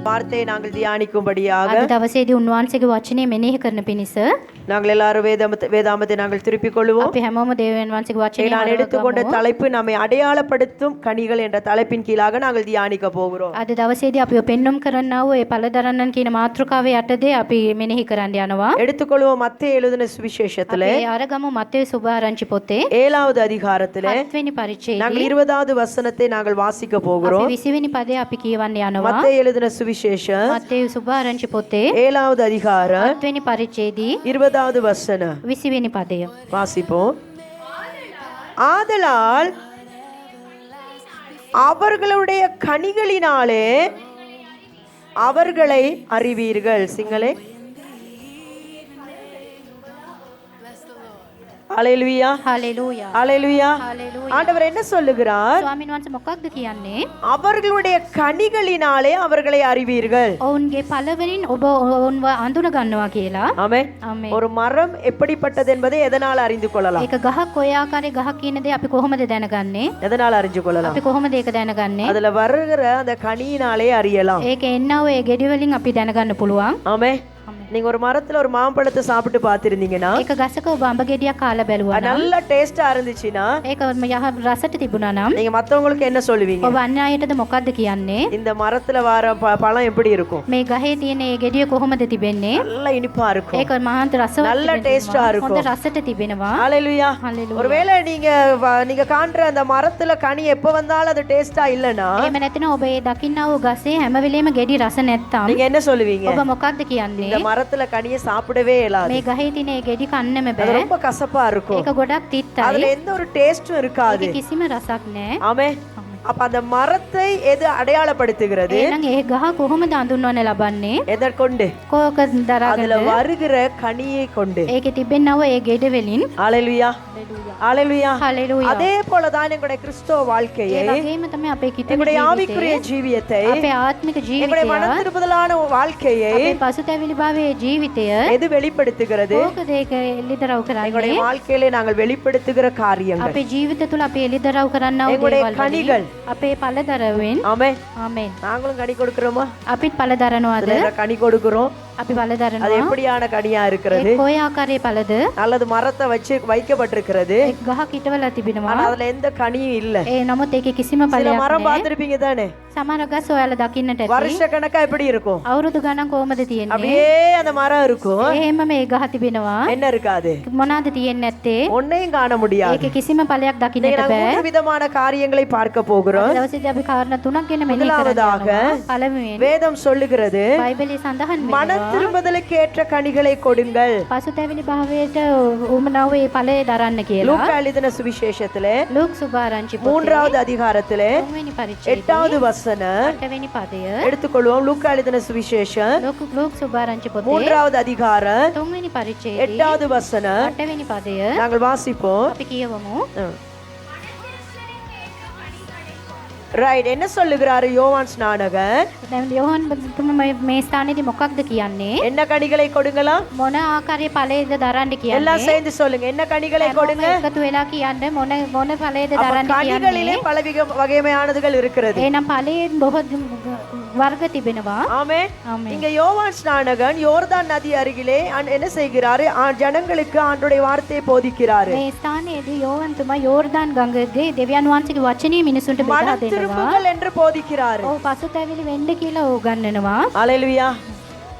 வார்த்தையை நாங்கள் தியானிக்கும்படியாக අද දවසේදී උන්වහන්සේගේ වචනේ මෙනෙහි කරන පිණිස நாங்கள் எல்லாரும் வேதாமத்தை நாங்கள் திருப்பிக் கொள்வோம். අපි හැමෝම දේවයන් වහන්සේගේ වචනේ நான் எடுத்துக்கொண்ட தலைப்பு நம்மை அடையாளப்படுத்தும் கனிகள் என்ற தலைப்பின் கீழாக நாங்கள் தியானிக்க போகிறோம். අද දවසේදී අපිව පෙන්눔 කරන්නා වූ ඒ පළදරන්නන් කියන මාතෘකාවේ යටතේ අපි මෙනෙහි කරන්න යනවා. எடுத்துக்கொள்வோம் மத்தேயு எழுதின சுவிசேஷத்திலே අපි අරගමු මත්තේ සුභාරංචි පොතේ 7வது அதிகாரத்திலே 7 වෙනි පරිච්ඡේදයේ நாங்கள் 20வது வசனத்தை நாங்கள் வாசிக்க போகிறோம். අපි 20 වෙනි පදේ අපි කියවන්න යනවා. மத்தேயு எழுதின சுவிசேஷம் මත්තේ සුභාරංචි පොතේ 7வது அதிகாரம் 7 වෙනි පරිච්ඡේදයේ 20வது வசனம் 20 වෙනි පදය. வாசிப்போம். ஆதலால் அவர்களுடைய கனிகளினாலே அவர்களை அறிவீர்கள். சிங்களே ஹalleluya හලෙලූයා ஹalleluya. හලෙලූයා. ஆண்டவர் என்ன சொல்லுகிறார்? ස්වාමීන් වහන්සේ මොකක්ද කියන්නේ? அவர்களுடைய கனிகளினாலே அவர்களை அறிவீர்கள். ඔවුන්ගේ පළවලින් ඔබ ඔවුන්ව අඳුන ගන්නවා කියලා. ஆமென். ආමේන්. ஒரு மரம் எப்படிப்பட்டது என்பதை எதனால் அறிந்து கொள்ளலாம்? ඒක ගහක් ඔය ආකාරයේ ගහක් කියන දේ අපි කොහොමද දැනගන්නේ? எதனால் அறிஞ்சு கொள்ளலாம்? අපි කොහොමද ඒක දැනගන්නේ? அதுல வருகிற அந்த கனியினாலே அறியலாம். ඒක එන්නව ඒ ගෙඩි වලින් අපි දැනගන්න පුළුවන්. ஆமென். நீங்க ஒரு மரத்துல ஒரு மாம்பழத்தை சாப்பிட்டு பார்த்திருந்தீங்கன்னா ඒක ගසක ඔබ අඹ ගෙඩියක් කාලා බැලුවා அது නම් நல்ல டேஸ்டா இருந்துச்சுன்னா ඒක යහ රසට තිබුණා නම් நீங்க மத்தவங்களுக்கு என்ன சொல்லுவீங்க? ඔබ අන්‍ය අයටද මොකද්ද කියන්නේ? இந்த மரத்துல வர பழம் எப்படி இருக்கும்? මේ ගහේ තියෙන ඒ ගෙඩිය කොහොමද තිබෙන්නේ? நல்ல இனிப்பா இருக்கும். ඒක මහත් රසවත් நல்ல டேஸ்டா இருக்கும். හොඳ රසට තිබෙනවා. ஹalleluya. හලෙලූයා. ஒருவேளை நீங்க காண்ற அந்த மரத்துல கனி எப்ப வந்தாலும் அது டேஸ்டா இல்லனா එහෙම නැත්නම් ඔබ ඒ දකින්නා වූ ගසේ හැම වෙලේම ගෙඩි රස නැත්තම් நீங்க என்ன சொல்லுவீங்க? ඔබ මොකක්ද කියන්නේ? இந்த மரத்துல கனியை சாப்பிடவே இயலாது. මේ ගහේ තියෙන ඒ ගෙඩි කන්නම அது බෑ. ரொம்ப கசப்பா இருக்கும். ඒක ගොඩක් තිත්තයි. அதுல எந்த ஒரு டேஸ்டும் இருக்காது. ඒක කිසිම රසක් නැහැ. ஆமென். அப்ப அந்த மரத்தை எது அடையாளப்படுத்துகிறது? එහෙනම් ඒ ගහ කොහොමද අඳුන්වන්න ලබන්නේ? எதற்கொண்டு? කෝකද அதுல දරාගෙන வருகிற கனியை கொண்டு. ඒකේ තිබෙනව ඒ ගෙඩ වලින්. ஹalleluya. ஹalleluya. හලෙලූයා. அதே போல தான் எங்களுடைய கிறிஸ்தவ வாழ்க்கையை, ඒ වගේම තමයි අපේ කිතුණු எங்களுடைய ජීවිතය, ஆவிக்குரிய ஜீவியத்தை, අපේ ආත්මික எங்களுடைய ජීවිතය, மனம் திருப்புதலான வாழ்க்கையை අපේ පසුතැවිලි භාවයේ ජීවිතය எது வெளிப்படுத்துகிறது? කෝකද ඒක එළිදරව් எங்களுடைய කරන්නේ? வாழ்க்கையிலே நாங்கள் வெளிப்படுத்துகிற காரியங்கள், අපේ ජීවිත තුළ අපි එළිදරව් කරන්නා වූ எங்களுடைய දේවල් கனிகள். වලින් අපේ පළදරවෙන්. ஆமென். ආමේන්. நாங்களும் கனி கொடுக்கிறோமா? අපිත් පළදරනවාද? சிலர் கனி கொடுக்கிறோம். අපි அது පළදරනවා. எப்படியான கனியா இருக்கிறது? ඒ කොයි ආකාරයේ පළද? அல்லது மரத்தை வச்சு வைக்கப்பட்டிருக்கிறது, ඒ ගහ කිටවලා තිබෙනවා. ஆனா அதுல எந்த கனியும் இல்ல. ඒ නමුත් ඒකේ කිසිම சில පළයක් மரம் නැහැ. பார்த்திருப்பீங்க தானே? සමහර ගස් ඔයාලා දකින්නට ඇති. வருஷ கணக்கா எப்படி இருக்கும்? අවුරුදු ගණන් කොහමද තියෙන්නේ? அப்படியே அந்த மரம் இருக்கும், එහෙම මේ ගහ තිබෙනවා. என்ன இருக்காது? මොනවාද තියෙන්නේ නැත්තේ? ஒன்னையும் காண முடியாது. ඒකේ කිසිම පළයක් இன்னைக்கு දකින්නට நாங்க බෑ. 3 விதமான காரியங்களை பார்க்க போகிறோம். දවසේදී අපි කාරණා තුනක් ගැන මෙනෙහි முதலாவதாக, කරනවා. පළමුවෙන් வேதம் சொல்லுகிறது, බයිබලයේ සඳහන් மன වෙනවා திரும்புதலுக்கு ஏற்ற கனிகளை கொடுங்கள். පසුතැවිලි භාවයට උමනාව ඒ ඵලය දරන්න කියලා. லூக்கா எழுதின சுவிசேஷத்திலே ලූක් සුභාරංචි පොතේ 3வது அதிகாரத்திலே 3 වෙනි පරිච්ඡේදයේ 8வது வசனம் 8 වෙනි පදය. எடுத்துக்கொள்வோம். லூக்கா எழுதின சுவிசேஷம் ලූක් සුභාරංචි පොතේ 3வது அதிகாரம் 3 වෙනි පරිච්ඡේදයේ 8வது வசனம் 8 වෙනි පදය நாங்கள் வாசிப்போம். අපි කියවමු. ரைட். என்ன சொல்லுகிறாரு யோவான் ஸ்நானகர்? දැන් යෝහන් මේ ස්ථානයේදී මොකක්ද කියන්නේ? என்ன கனிகளை கொடுங்களாம்? මොන ආකාරයේ ඵලයේද දරන්න எல்லாம் කියන්නේ? சேர்ந்து சொல்லுங்க. என்ன கனிகளை கொடுங்க? එකතු වෙලා කියන්න මොන ඵලයේද அப்ப දරන්න கனிகளிலே කියන්නේ? பல வகைமையானதுகள் இருக்கிறது. එහෙනම් ඵලයෙන් බොහෝ වර්ග තිබෙනවා. ஆமென். ආමේන්. இங்க யோவான் ஸ்நானகன் யோர்தான் நதி அருகிலே என்ன செய்கிறாரு? ஜனங்களுக்கு ஆண்டவருடைய வார்த்தையை போதிக்கிறாரு. මේ ස්ථානයේදී යෝහන් තුමා යෝර්දාන් ගඟේ දෙවියන් වහන්සේගේ වචනේ මිනිසුන්ට බෙදා மனம் දෙනවා. திரும்புங்கள் என்று போதிக்கிறாரு. ඔහු පසුතැවිලි වෙන්න කියලා උගන්වනවා. ஹalleluya.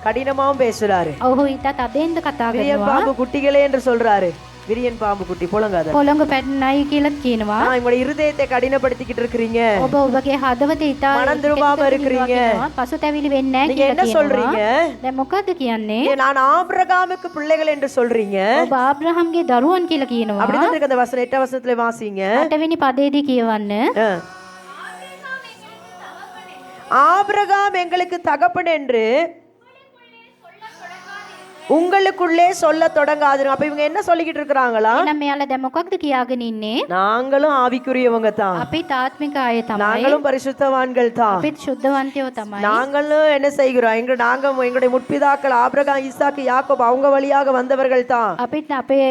கடினமாவும் பேசுறாரு. ඔහු ඊටත් අදෙන්ද කතා விரியன் කරනවා. பாம்பு குட்டிகளே என்று சொல்றாரு. விரியன் பாம்பு குட்டி புலங்காத. පොළොංග පැටනයි කියලා කියනවා. உங்களுடைய இருதயத்தை கடினப்படுத்திக்கிட்டு இருக்கிறீங்க. ඔබ ඔබගේ හදවත ඊට மனம் திரும்பாம இருக்கிறீங்க. පසුතැවිලි වෙන්නේ නැහැ நீங்க என்ன කියලා சொல்றீங்க? කියනවා. දැන් මොකද්ද කියන්නේ? நான் ஆபிரகாமுக்கு பிள்ளைகள் என்று சொல்றீங்க. ඔබ ආබ්‍රහම්ගේ දරුවන් කියලා කියනවා. அப்படிதான் இருக்கு. அந்த வசனம் 8 வசனத்துல வாசிங்க. 8 වෙනි පදයේදී කියවන්න. ஆபிரகாம் எங்களுக்கு தகப்பன் என்று உங்களுக்குள்ளே சொல்ல தொடங்காது. அப்ப இவங்க என்ன சொல்லிக்கிட்டு இருக்காங்களா? එහෙනම් මෙයාලා දැන් මොකක්ද කියාගෙන ඉන්නේ? நாங்களும் ஆவிக்குரியவங்க தான், අපිත් ආත්මික අය තමයි. நாங்களும் பரிசுத்தவான்கள் தான், අපිත් සුද්ධවන්තයෝ තමයි. நாங்களும் என்ன செய்கிறோம்? எங்களுடைய முற்பிதாக்கள் ஆபிரகாம், ஈசாக்கு, யாக்கோபு அவங்க வழியாக வந்தவர்கள் தான். අපිත් අපේ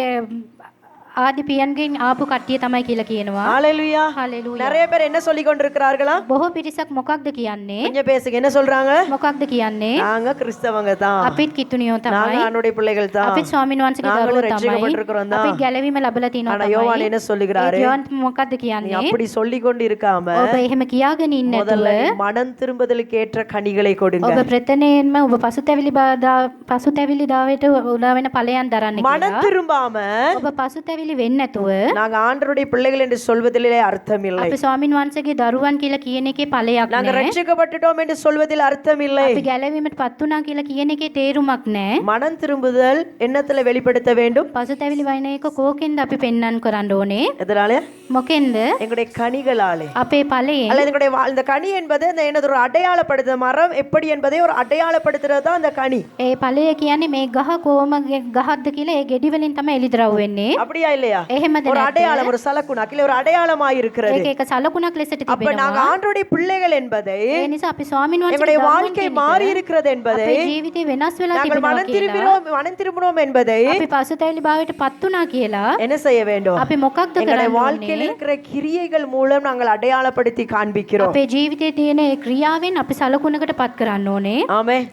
ආදි පියන්ගෙන් ආපු කට්ටිය තමයි කියලා කියනවා. ஹalleluya. හලෙලූයා. நிறைய பேர் என்ன சொல்லி கொண்டிருக்கிறார்களா? බොහෝ පිරිසක් මොකක්ද කියන්නේ? கொஞ்சம் பேசுங்க. என்ன சொல்றாங்க? මොකක්ද කියන්නේ? நாங்க கிறிஸ்தவங்க தான், අපිත් කිතුනියෝ நாங்க තමයි. ஆண்டவருடைய பிள்ளைகள் தான், අපිත් ස්වාමීන් වහන්සේගේ நாங்களும் දරුවෝ තමයි. ரட்சிக்கப்பட்டிருக்கிறோம் தான். අපිත් ගැලවීම ලැබලා තිනවා ஆனா யோவான் තමයි. என்ன சொல்லுகிறாரு? යෝහන් මොකක්ද நீ කියන්නේ? அப்படி சொல்லி கொண்டு இருக்காம ඔබ එහෙම කියාගෙන ඉන්නේ නැතුව முதல்ல நீ மனம் திரும்புதலுக்கு ஏற்ற கனிகளை கொடுங்க. ඔබ ප්‍රථමයෙන්ම ඔබ පසුතැවිලි දාවට උදා වෙන ඵලයන් දරන්න மனம் කියලා. திரும்பாம ඔබ පසුතැවිලි වෙන්නේ නැතුව நாங்க ஆண்டவருடைய பிள்ளைகள் என்று சொல்வதிலே அர்த்தம் இல்லை. අපි ස්වාමින් වහන්සේගේ දරුවන් කියලා කියන එකේ ඵලයක් நாங்க නැහැ. ரட்சிக்கப்பட்டுட்டோம் என்று சொல்வதில் அர்த்தம் இல்லை. අපි ගැලවීමටපත් වුණා කියලා කියන එකේ තේරුමක් නැහැ. மனம் திரும்புதல் எண்ணத்துல வெளிப்படுத்த வேண்டும். පසුතැවිලි වයින් එක කෝකෙන්ද අපි පෙන්වන්න කරන්න ඕනේ? எதனால? මොකෙන්ද? எங்களுடைய கனிகளாலே. අපේ ඵලයෙන්. அல்லது எங்களுடைய இந்த கனி என்பது அந்த என்னது ஒரு அடையாளப்படுத்துற மரம் எப்படி என்பதை ஒரு அடையாளப்படுத்துறது தான் அந்த கனி. ඒ ඵලය කියන්නේ මේ ගහ කොහොම ගහක්ද කියලා ඒ ගෙඩි වලින් තමයි එළිදරව් වෙන්නේ. அப்படியா இல்லையா? එහෙමද ஒரு නැත්නම් அடையாளம், ஒரு சலக்குணாக் இல்ல ஒரு அடையாளமாய் இருக்கிறது. ඒක එක සලකුණක් ලෙසට அப்ப நாங்க තිබෙනවා. ஆண்டவருடைய பிள்ளைகள் என்பதை, ඒ නිසා අපි ස්වාමින් எங்களுடைய වහන්සේගේ வாழ்க்கை மாறி இருக்கிறது என்பதை, අපේ ජීවිතේ වෙනස් වෙලා நாங்கள் තිබෙනවා மனம் திரும்பினோம் என்பதை අපි පසුතැවිලි භාවයටපත් වුණා කියලා என்ன செய்ய வேண்டும்? අපි මොකක්ද எங்களுடைய කරන්න வாழ்க்கையில் ඕනේ? இருக்கிற கிரியைகள் மூலம் நாங்கள் அடையாளப்படுத்தி காண்பிக்கிறோம். අපේ ජීවිතයේ තියෙන ඒ ක්‍රියාවෙන් අපි සලකුණකටපත් කරන්න ඕනේ. ஆமென்.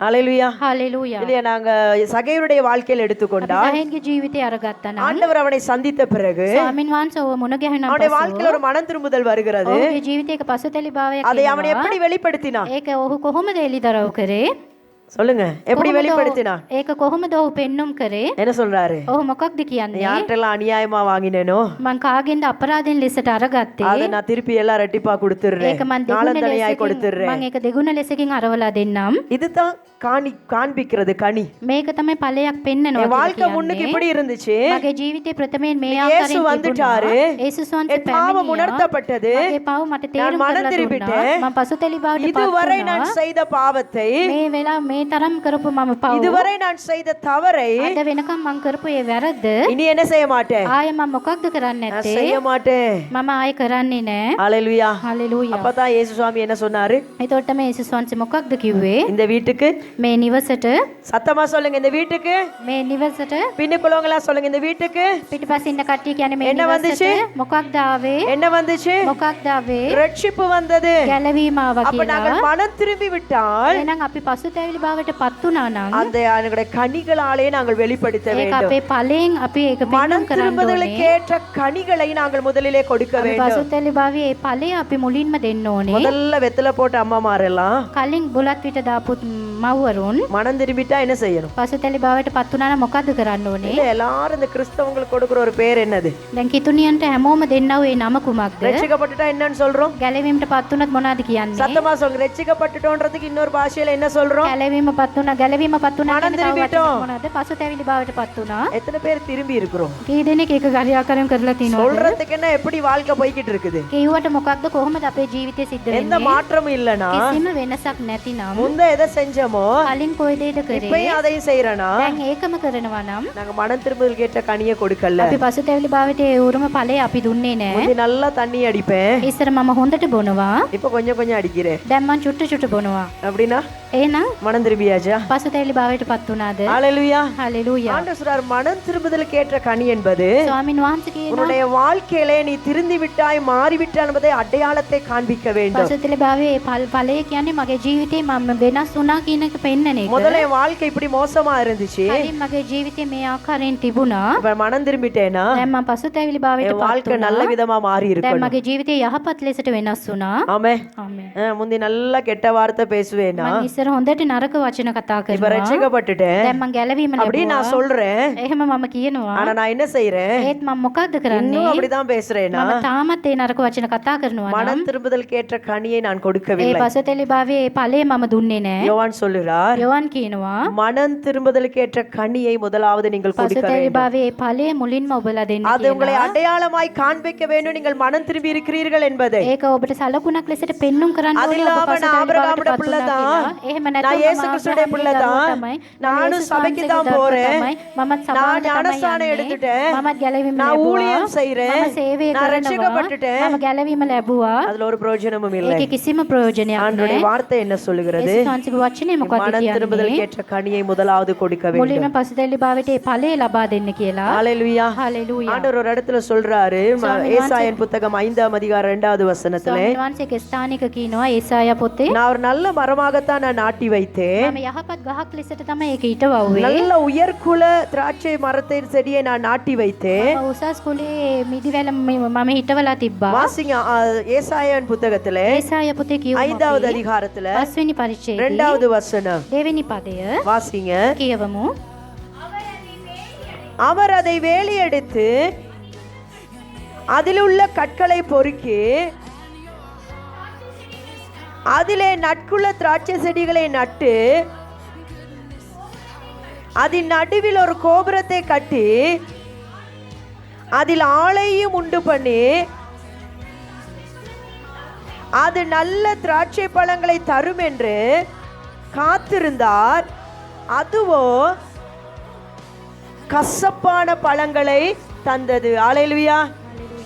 அல்லேலூயா. හalleluya. இல்லையா? நாங்க சகையுடைய வாழ்க்கையில் எடுத்துக்கொண்டா සහේන්ගේ ජීවිතය අරගත්තා නම් ஆண்டவர் அவனை சந்தித்த பிறகு ස්වාමින් වහන්සේ ඔව මුණ ගැහෙනා அவனுடைய පසු வாழ்க்கையில் ஒரு மனம் திரும்புதல் வருகிறது. ඔහුගේ ජීවිතයක පසුතැවිලි භාවයක් அதை அவன் එනවා. எப்படி வெளிப்படுத்தினான்? ඒක ඔහු කොහොමද එළිදරව් කරේ? சொல்லுங்க. எப்படி කොහොමද வெளிப்படுத்தினான்? ඒක කොහොමද ඔහු පෙන්눔 කරේ? என்ன சொல்றாரு? ඔහු මොකක්ද කියන්නේ? யார்ட்டெல்லாம் அநியாயமா வாங்கினேனோ මං කාගෙන්ද අපරාධෙන් ලෙසට අරගත්තේ? அதை நான் திருப்பி எல்லாம் ரெட்டிப்பா கொடுத்துடுறேன், ඒක මං நாளந்தனையாய் கொடுத்துடுறேன். මං ඒක දෙගුණ ලෙසකින් අරවලා දෙන්නම්. இதுதான் காண்பிக்கிறது கனி. මේක තමයි ඵලයක් පෙන්නනවා என் வாழ்க்கை කියලා முன்னுக்கு කියන්නේ. இப்படி இருந்துச்சு. මගේ ජීවිතේ ප්‍රථමයෙන් මේ இயேசு ආකාරයෙන් வந்துட்டாரு. තිබුණා. යේසුස් වහන්සේ என் பாவம் පැමිණියා. உணர்த்தப்பட்டது. මගේ පාව මට நான் තේරුම් மனம் කරලා දුන්නා. திரும்பிட்டேன். මම පසුතැවිලි භාවයට පත් இதுவரை වුණා. நான் செய்த பாவத்தை, මේ වෙලාව මේ තරම් කරපු මම පව් இதுவரை நான் செய்த தவறை අද වෙනකම් මං කරපු ඒ වැරද්ද இனி என்ன செய்ய மாட்டேன்? ආයෙ මම මොකක්ද කරන්නේ நான் නැත්තේ? செய்ய மாட்டேன். මම ආයෙ කරන්නේ නැහැ. ஹalleluya. හalleluya. அப்பதான் இயேசு சுவாமி என்ன சொன்னாரு? එතකොට මේ යේසුස් වහන්සේ මොකක්ද කිව්වේ? இந்த வீட்டுக்கு මේ නිවසට சத்தமா சொல்லுங்க, இந்த வீட்டுக்கு. මේ නිවසට பின்னுக்குள்ளவங்களா சொல்லுங்க, இந்த வீட்டுக்கு පිටිපස්සේ ඉන්න කට්ටිය කියන්නේ මේ என்ன வந்துச்சு? නිවසට මොකක්ද ආවේ? என்ன வந்துச்சு? මොකක්ද ආවේ? ரட்சிப்பு வந்தது. ගැලවීම ආවා அப்ப நாங்கள் කියලා. மனம் திரும்பி விட்டால் එහෙනම් අපි පසුතැවිලි භාවයට පත් වුණා නම් அந்த எங்களுடைய கனிகளாலே நாங்கள் வெளிப்படுத்த ඒක வேண்டும். අපේ ඵලයෙන් අපි ඒක மனம் පෙන්වන්න කරන්න திரும்புதலுக்கு ඕනේ. ஏற்ற கனிகளை நாங்கள் முதலிலே கொடுக்க අපි வேண்டும். පසුතැවිලි භාවයේ ඒ ඵලය අපි මුලින්ම දෙන්න ඕනේ. முதல்ல வெத்தலை போட்ட அம்மாமாரெல்லாம் කලින් බුලත් විට දාපු මව්වරුන් மனம் திரும்பிட்டா என்ன செய்யணும்? පසුතැවිලි භාවයට පත් වුණා නම් මොකද්ද කරන්න ඕනේ? இல்ல, எல்லாரும் இந்த கிறிஸ்தவங்களுக்கு கொடுக்கிற ஒரு பேர் என்னது? දැන් කිතුණියන්ට හැමෝම දෙන්නව ඒ නම කුමක්ද? ரட்சிக்கப்பட்டுட்டா என்னன்னு சொல்றோம்? ගැලවීමට පත් වුණත් මොනවද කියන්නේ? சத்தமா சொல்லுங்க. ரட்சிக்கப்பட்டுட்டோன்றதுக்கு இன்னொரு பாஷையில என்ன சொல்றோம்? ගැලවීම පත් වුණා මனம் කියන තව දිරිවිටෝ. වචනයක් මොනවද? පසුතැවිලි භාවයට පත් වුණා. எத்தனை பேர் திரும்பி இருக்கிறோம்? කී දෙනෙක් ඒක හරියාකාරයෙන් කරලා තිනවද? சொல்றதுக்கு என்ன, எப்படி வாழ்க்கை போய்கிட்டு இருக்குது? කිව්වට මොකක්ද කොහොමද අපේ ජීවිතේ සිද්ධ எந்த වෙන්නේ? மாற்றமும் இல்லனா කිසිම වෙනසක් නැතිනම් முந்த எதை செஞ்சோமோ කලින් කොයි දෙයද කරේ? இப்பயும் அதையும் செய்யறனா දැන් ඒකම කරනවා නම් நாங்க மனம் திரும்புதல் கேட்ட கனியை கொடுக்கல. අපි පසුතැවිලි භාවයට ඒ උරුම ඵලය අපි දුන්නේ නැහැ. முந்தி நல்லா தண்ணி அடிப்பேன், ඉස්සර මම හොඳට බොනවා. இப்ப கொஞ்சம் கொஞ்சம் அடிக்கிறேன். දැන් මං චුට්ටු චුට්ටු බොනවා. அப்படின்னா එහෙනම් மனம் திரும்பியாச்சா? පසුතැවිලි භාවයට පත් වුණාද? ஹalleluya. හalleluya. ஆண்டவர் சொல்றார், மனம் திரும்புதலுக்கு ஏற்ற கனி என்பது ස්වාමින් වහන්සේ කියනවා உன்னுடைய வாழ்க்கையிலே நீ திருந்தி விட்டாய், மாறிவிட்டாய் என்பதை அடையாளத்தை காண்பிக்க வேண்டும். පසුතැවිලි භාවයේ ඵලය කියන්නේ මගේ ජීවිතේ මම වෙනස් වුණා කියන එක පෙන්නන එක. முதல்ல என் வாழ்க்கை இப்படி மோசமா இருந்துச்சு, කලින් මගේ ජීවිතේ මේ ආකාරයෙන් තිබුණා. இப்ப மனம் திரும்பிட்டேனா දැන් මම පසුතැවිලි භාවයට என் පත් வாழ்க்கை நல்ல වුණා. விதமா மாறி දැන් இருக்கும். මගේ ජීවිතේ යහපත් ලෙසට වෙනස් වුණා. ஆமே. ආමේන්. முந்தி நல்லா கெட்ட வார்த்தை பேசுவேனா, මම ඉස්සර හොඳට නරක වචන කතා இப்ப කරනවා. ரட்சிக்கப்பட்டுட்டேன் දැන් මං ගැලවීම அப்படி ලැබුවා. நான் சொல்றேன். එහෙම මම කියනවා. ஆனா நான் என்ன செய்யறேன்? ඒත් මම මොකද්ද කරන්නේ? இன்னும் அப்படிதான் பேசுறேனா? මම තාමත් ඒ නරක වචන කතා කරනවා නම් மனம் திரும்புதலுக்கு ஏற்ற கனியை நான் ඒ கொடுக்கவில்லை. පසුතැවිලි භාවයේ ඒ ඵලය මම දුන්නේ නැහැ. யோவான் சொல்லுகிறார், යෝවන් කියනවා மனம் திரும்புதலுக்கு ஏற்ற கனியை முதலாவது நீங்கள் கொடுக்க පසුතැවිලි வேண்டும். භාවයේ ඒ ඵලය මුලින්ම ඔබලා දෙන්න அது உங்களை அடையாளமாய் காண்பிக்க வேண்டும், நீங்கள் மனம் திரும்பி இருக்கிறீர்கள் என்பதை. ඒක ඔබට සලකුණක් ලෙසට පෙන්눔 කරන්න அது ඕනේ. ඔබ இல்லாம நான் පසුතැවිලි ஆபிரகாமோட භාවයට පත් பிள்ளை වුණා தான். කියලා. එහෙම நான் නැත්නම් இயேசு මම கிறிஸ்துடைய ආබ්‍රහාම්ගේ பிள்ளை දරුවා தான். තමයි. நானும் යේසුස් சபைக்கு වහන්සේගේ தான் දරුවා போறேன். තමයි. මමත් நான் සභාවට තමයි ஞானஸ்தானம் යන්නේ. எடுத்துட்டேன். මමත් ගැලවීම நான் ලැබුවා. ஊழியம் செய்றேன். මම சேவை நான் කරනවා. ரட்சிக்கப்பட்டுட்டேன். මම ගැලවීම ලැබුවා. அதுல ஒரு பிரயோஜனமும் இல்லை. ඒකේ කිසිම ප්‍රයෝජනයක් ஆண்டவருடைய නැහැ. வார்த்தை என்ன சொல்லுகிறது? යේසුස් වහන්සේගේ වචනේ මොකක්ද மனம் කියන්නේ? திரும்புதலுக்கு ஏற்ற கனியை முதலாவது கொடுக்க வேண்டும். මුලින්ම පසුතැවිලි භාවයට ඒ ඵලය ලබා දෙන්න කියලා. ஹalleluya. හalleluya. ஆண்டவர் ஒரு இடத்துல சொல்றாரு, ஏசாயன் புத்தகம் 5ஆம் அதிகாரம் 2வது வசனத்திலே, ස්වාමීන් වහන්සේගේ ස්ථානික කියනවා ඒසායා පොතේ நான் ஒரு நல்ல மரமாகத்தான் நான் நாட்டி வைத்தேன். මම යහපත් ගහක් ලෙසට තමයි ඒක හිටවුවේ. நல்ல உயர்குல திராட்சை மரத்தின் செடியை நான் நாட்டி வைத்தேன். මම උසස් කුලේ මිදිවැල මම හිටවලා තිබ්බා. வாசிங்க ஏசாயன் புத்தகத்திலே ඒසායා පොතේ කියවමු 5வது අපි அதிகாரத்துல 5 වෙනි පරිච්ඡේදයේ 2வது வசனம் දෙවෙනි පදය வாசிங்க. කියවමු. அவர் அதை வேலியெடுத்து அதில் உள்ள கற்களை பொறுக்கி அதிலே நட்குள்ள திராட்சை செடிகளை நட்டு அதன் நடுவில் ஒரு கோபுரத்தை கட்டி அதில் ஆளையும் உண்டு பண்ணி அது நல்ல திராட்சை பழங்களை தரும் என்று காத்திருந்தார். அதுவோ கசப்பான பழங்களை தந்தது. ஹalleluya.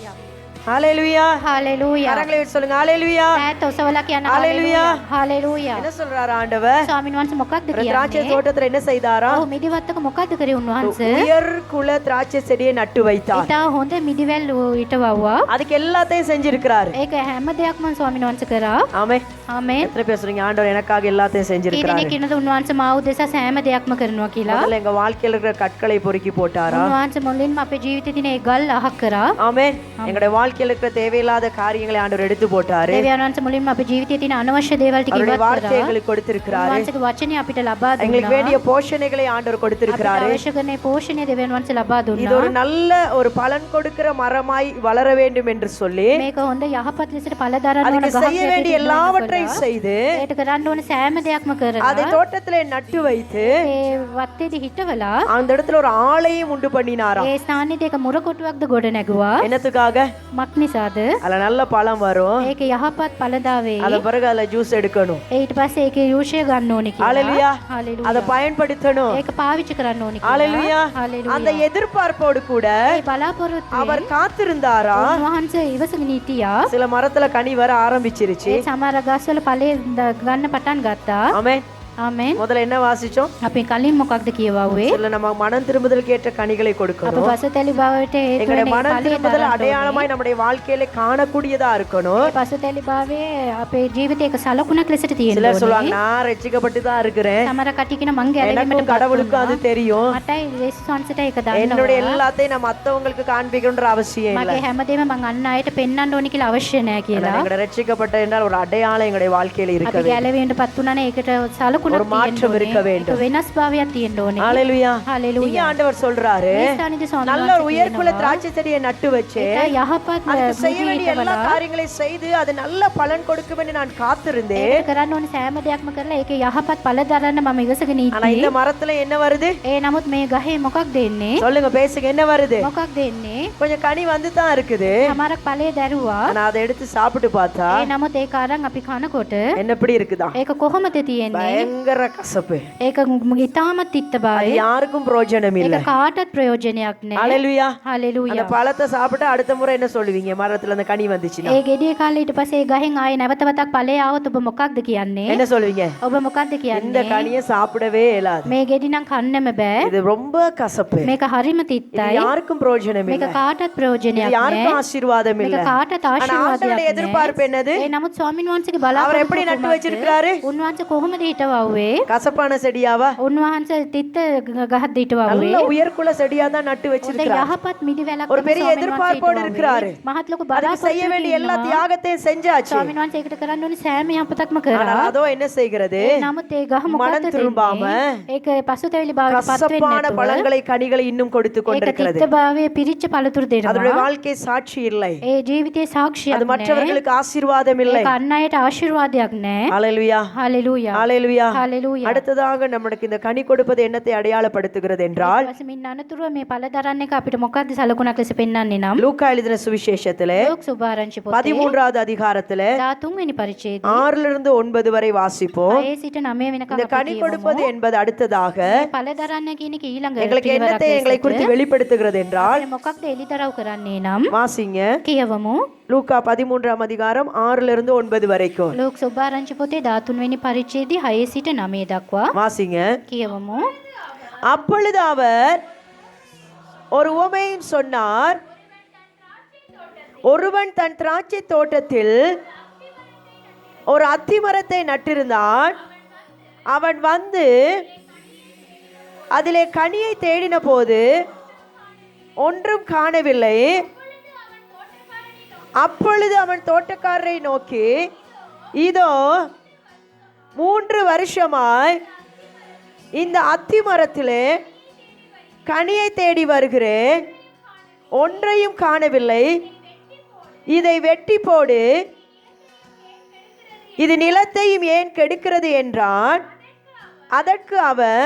ஹalleluya. හalleluya. கரங்களை விட்டு சொல்லுங்க. ஹalleluya. ඈත ඔසවලා කියන්න ஹalleluya. හalleluya. என்ன சொல்றாரு ஆண்டவர்? ස්වාමීන් වහන්සේ මොකක්ද ஒரு திராட்சை කියන්නේ? தோட்டத்துல என்ன செய்தாரா? ඔව් මිදිවත්තක මොකක්ද කරේ උන්වහන්සේ? உயர் குல திராட்சை செடியை நட்டு வைத்தார். ඉතා හොඳ මිදිවැල් හිටවුවා. அதுக்கு எல்லாத்தையும் செஞ்சிருக்கிறாரு. ඒක හැම දෙයක්ම ස්වාමීන් වහන්සේ කරා. ஆமே. ආමේන්. எத்தனை பேர் சொல்றீங்க ஆண்டவர் எனக்காக எல்லாத்தையும் කී செஞ்சிருக்கிறாரு? දෙනෙක් කියනද උන්වහන්සේ මාව උදෙසා සෑම දෙයක්ම කරනවා කියලා? முதல்ல எங்க வாழ்க்கையில இருக்கிற கற்களை பொறுக்கி போட்டாரா? උන්වහන්සේ මුලින්ම අපේ ජීවිතේ තියෙන ඒ ගල් අහක් කරා. ஆமென். எங்களுடைய வாழ்க்கையில இருக்கிற தேவையில்லாத காரியங்களை ஆண்டவர் எடுத்து போட்டாரு. දේවයන් වහන්සේ මුලින්ම අපේ ජීවිතේ තියෙන අනවශ්‍ය දේවල් ටික அவருடைய ඉවත් வார்த்தை කරා. எங்களுக்கு கொடுத்திருக்கிறாரு. උන්වහන්සේගේ වචනේ අපිට ලබා எங்களுக்கு දුන්නා. வேண்டிய போஷணைகளை ஆண்டவர் අපිට கொடுத்திருக்கிறாரு. අවශ්‍ය කරන ඒ පෝෂණය දේවයන් වහන්සේ ලබා இது දුන්නා. ஒரு நல்ல ஒரு பலன் கொடுக்கிற மரமாய் வளர வேண்டும் என்று சொல்லி මේක හොඳ යහපත් ලෙසට පළ දරන්න ඕන அதுக்கு ගහක් செய்ய வேண்டிய எல்லாவற்றையும் செய்து ඒකට කරන්න ඕන සෑම දෙයක්ම කරලා அதை தோட்டத்திலே நட்டு வைத்து ඒ වත්තේදී හිටවලා அந்த இடத்துல ஒரு ஆளையும் உண்டு பண்ணினாராம். ඒ ස්ථානෙදී එක මුර කොටුවක්ද ගොඩ නැගුවා. என்னத்துக்காக? මක් නිසාද? அதுல நல்ல பழம் வரும். ඒකේ යහපත් ඵලදාවේ. அத பிறகு அதுல ஜூஸ் எடுக்கணும். ඊට පස්සේ ඒකේ යූෂය ගන්න ඕනේ ஹalleluya. කියලා. හalleluya. அத பயன்படுத்தணும். ඒක පාවිච්චි කරන්න ඕනේ ஹalleluya. කියලා. හalleluya. அந்த எதிர்பார்ப்போடு கூட ඒ බලාපොරොත්තු அவர் காத்திருந்தாரா. උන්වහන්සේ ඉවසගෙන හිටියා. சில மரத்துல கனி வர ஆரம்பிச்சிருச்சு. ඒ සමහර ගස්වල ඵලය ගන්න පටන් ගත්තා. ஆமென். ආමේන්. முதல்ல என்ன வாசிச்சோம்? අපි කලින් මොකක්ද කියවුවේ? சில நம்ம மனம் திரும்புதலுக்கு ஏற்ற கனிகளை අප கொடுக்கணும். පසුතැලි බවට හේතු எங்களுடைய වෙන மனம் ඵලය திரும்புதல் දරන්න ඕනේ. அடையாளமாய் நம்முடைய வாழ்க்கையில காணக்கூடியதா இருக்கணும். පසුතැලි භාවයේ අපේ ජීවිතේ එක සලකුණක් ලෙසට තියෙන්න சிலர் சொல்லுவாங்க ඕනේ. நான் ரட்சிக்கப்பட்டு தான் இருக்கிறேன், සමහර කටි කියන මං ගැලවීමට எனக்கும் கடவுளுக்கும் அது தெரியும், මටයි යේසුස් වහන්සේට ඒක என்னுடைய දන්නවා. எல்லாத்தையும் நான் மத்தவங்களுக்கு காண்பிக்கணும்ன்ற அவசியம் இல்லை. මගේ හැමදේම මං අන්න අයට පෙන්වන්න ඕනේ කියලා අවශ්‍ය නැහැ කියලා. எங்களை ரட்சிக்கப்பட்ட என்றால் ஒரு அடையாளம் எங்களுடைய வாழ்க்கையில අපි இருக்க வேண்டும். ගැලවීමටපත් වුණා නේ ඒකට සලකුණක් ஒரு மாற்றம் තියෙන්න இருக்க ඕනේ. வேண்டும். ඒක වෙනස් භාවයක් තියෙන්න ඕනේ. ஹalleluya. හalleluya. இங்க ஆண்டவர் சொல்றாரு, මේ ස්ථානයේදී ස්වාමීන් நல்ல ஒரு වහන්සේ உயர்குல කියනවා, திராட்சை செடியை நட்டு வச்சு ඒක යහපත් அதுக்கு செய்ய මුදි வேண்டிய எல்லா හිටවලා காரியங்களையும் செய்து அது நல்ல பலன் கொடுக்கும் என்று நான் காத்திருந்தேன். ඒක කරන්න ඕනේ සෑම දෙයක්ම කරලා ඒකේ යහපත් ඵල දරන්න මම ඉවසගෙන ஆனா ඉන්නේ. இந்த மரத்துல என்ன வருது? නමුත් මේ ගහේ මොකක්ද එන්නේ? சொல்லுங்க, பேசுங்க, என்ன வருது? මොකක්ද එන්නේ? கொஞ்சம் கனி வந்து தான் இருக்குது. සමහරක් ඵලය දැරුවා. ஆனா அதை எடுத்து சாப்பிட்டு பார்த்தா නමුත් ඒක අරන් අපි කනකොට என்ன எப்படி இருக்குதா? ඒක කොහොමද තියෙන්නේ? பயங்கர கசப்பு. ඒක ඉතාමත් තිත්ත அது බවයි. யாருக்கும் பிரயோஜனம் இல்ல. ඒක කාටවත් ප්‍රයෝජනයක් නැහැ. ஹalleluya. හalleluya. அந்த பழத்தை சாப்பிட்டு அடுத்த முறை என்ன சொல்லுவீங்க? மரத்துல அந்த கனி வந்துச்சுன்னா ඒ ගෙඩිය කාලේ ඊට පස්සේ ඒ ගහෙන් ආයේ නැවත වතක් ඵලය ආවොත් ඔබ මොකක්ද කියන්නේ? என்ன சொல்லுவீங்க? ඔබ මොකක්ද இந்த කියන්නේ? கனியை சாப்பிடவே இயலாது, මේ ගෙඩි නම් කන්නම බෑ. இது ரொம்ப கசப்பு, මේක හරිම இது තිත්තයි. யாருக்கும் பிரயோஜனம் මේක இல்ல, කාටවත් இது ප්‍රයෝජනයක් யாருக்கும் නැහැ. ஆசீர்வாதம் මේක இல்ல. කාටවත් ஆனா ஆண்டவருடைய ආශිර්වාදයක් எதிர்பார்ப்பு නැහැ. என்னது? නමුත් ස්වාමීන් වහන්සේගේ அவர் எப்படி බලාපොරොත්තු நட்டு வச்சிருக்கிறாரு? උන්වහන්සේ කොහොමද හිටවුවේ? கசப்பான செடியாவா? උන්වහන්සේ තිත්ත ගහක් හිටවුවේ. நல்ல உயர்குல செடியா தான் நட்டு හොඳ வச்சிருக்கிறார். යහපත් මිදිවැලක් ஒரு තමයි பெரிய ස්වාමීන් எதிர்பார்ப்போடு වහන්සේ இருக்கிறாரு. හිටවුවේ. මහත් ලොකු அதுக்கு செய்ய බලාපොරොත්තු வேண்டிய எல்லா தியாகத்தையும் செஞ்சாச்சு. ස්වාමීන් වහන්සේ ඒකට කරන්න ඕනේ සෑම යහපතක්ම ஆனால் කරා. அதோ என்ன செய்கிறது? නමුත් ඒ ගහ மனம் මොකක්ද திரும்பாம දෙන්නේ? ඒක පසුතැවිලි භාවයට පත් වෙන්නේ கசப்பான නැතුව பழங்களை கனிகளை இன்னும் கொடுத்து ඒක கொண்டிருக்கிறது. තිත්ත භාවයේ පිරිච්ච පළතුරු அதனுடைய දෙනවා. வாழ்க்கை சாட்சி இல்லை, ඒ ජීවිතයේ සාක්ෂියක් அது නැහැ. மற்றவர்களுக்கு ஆசீர்வாதம் இல்லை. ඒක අන් අයට ආශිර්වාදයක් නැහැ. ஹalleluya. හalleluya. ஹalleluya. හලෙලූයා. அடுத்ததாக நம்மளுக்கு இந்த கனி கொடுப்பது என்னத்தை அடையாளப்படுத்துகிறது என்றால் ඊපස්සේ අනතුරුව මේ ඵල දරන්න එක අපිට මොකක්ද සලකුණක් ලෙස පෙන්වන්නේ නම් லூக்கா எழுதின சுவிசேஷத்திலே ලෝක සුභාරංචි පොතේ 13வது அதிகாரத்திலே 13 වෙනි පරිච්ඡේදයේ 6 லிருந்து 9 வரை வாசிப்போம். 6 සිට 9 වෙනකම් இந்த கனி கொடுப்பது என்பது அடுத்ததாக ඵල දරන්න කියන එක ඊළඟ எங்களுக்கு என்னத்தை எங்களை குறித்து வெளிப்படுத்துகிறது என்றால் මොකක්ද එලිදරව් කරන්නේ නම් வாசிங்க කියවමු. லூக்கா 13ஆம் அதிகாரம் 6 லிருந்து 9 வரைக்கும் ලෝක සුභාරංචි පොතේ 13 වෙනි පරිච්ඡේදයේ 6 සිට 9 දක්වා வாசிங்க. කියවමු. அப்பொழுது அவர் ஒரு உவமையும் சொன்னார். ஒருவன் தன் திராட்சை தோட்டத்தில் ஒரு அத்திமரத்தை நட்டிருந்தான். அவன் வந்து அதிலே கனியை தேடின போது ஒன்றும் காணவில்லை. அப்பொழுது அவன் தோட்டக்காரரை நோக்கி, இதோ 3 வருஷமாய் இந்த அத்தி மரத்திலே கனியை தேடி வருகிறேன், ஒன்றையும் காணவில்லை. இதை வெட்டி போடு, இது நிலத்தையும் ஏன் கெடுக்கிறது என்றான். அதற்கு அவன்,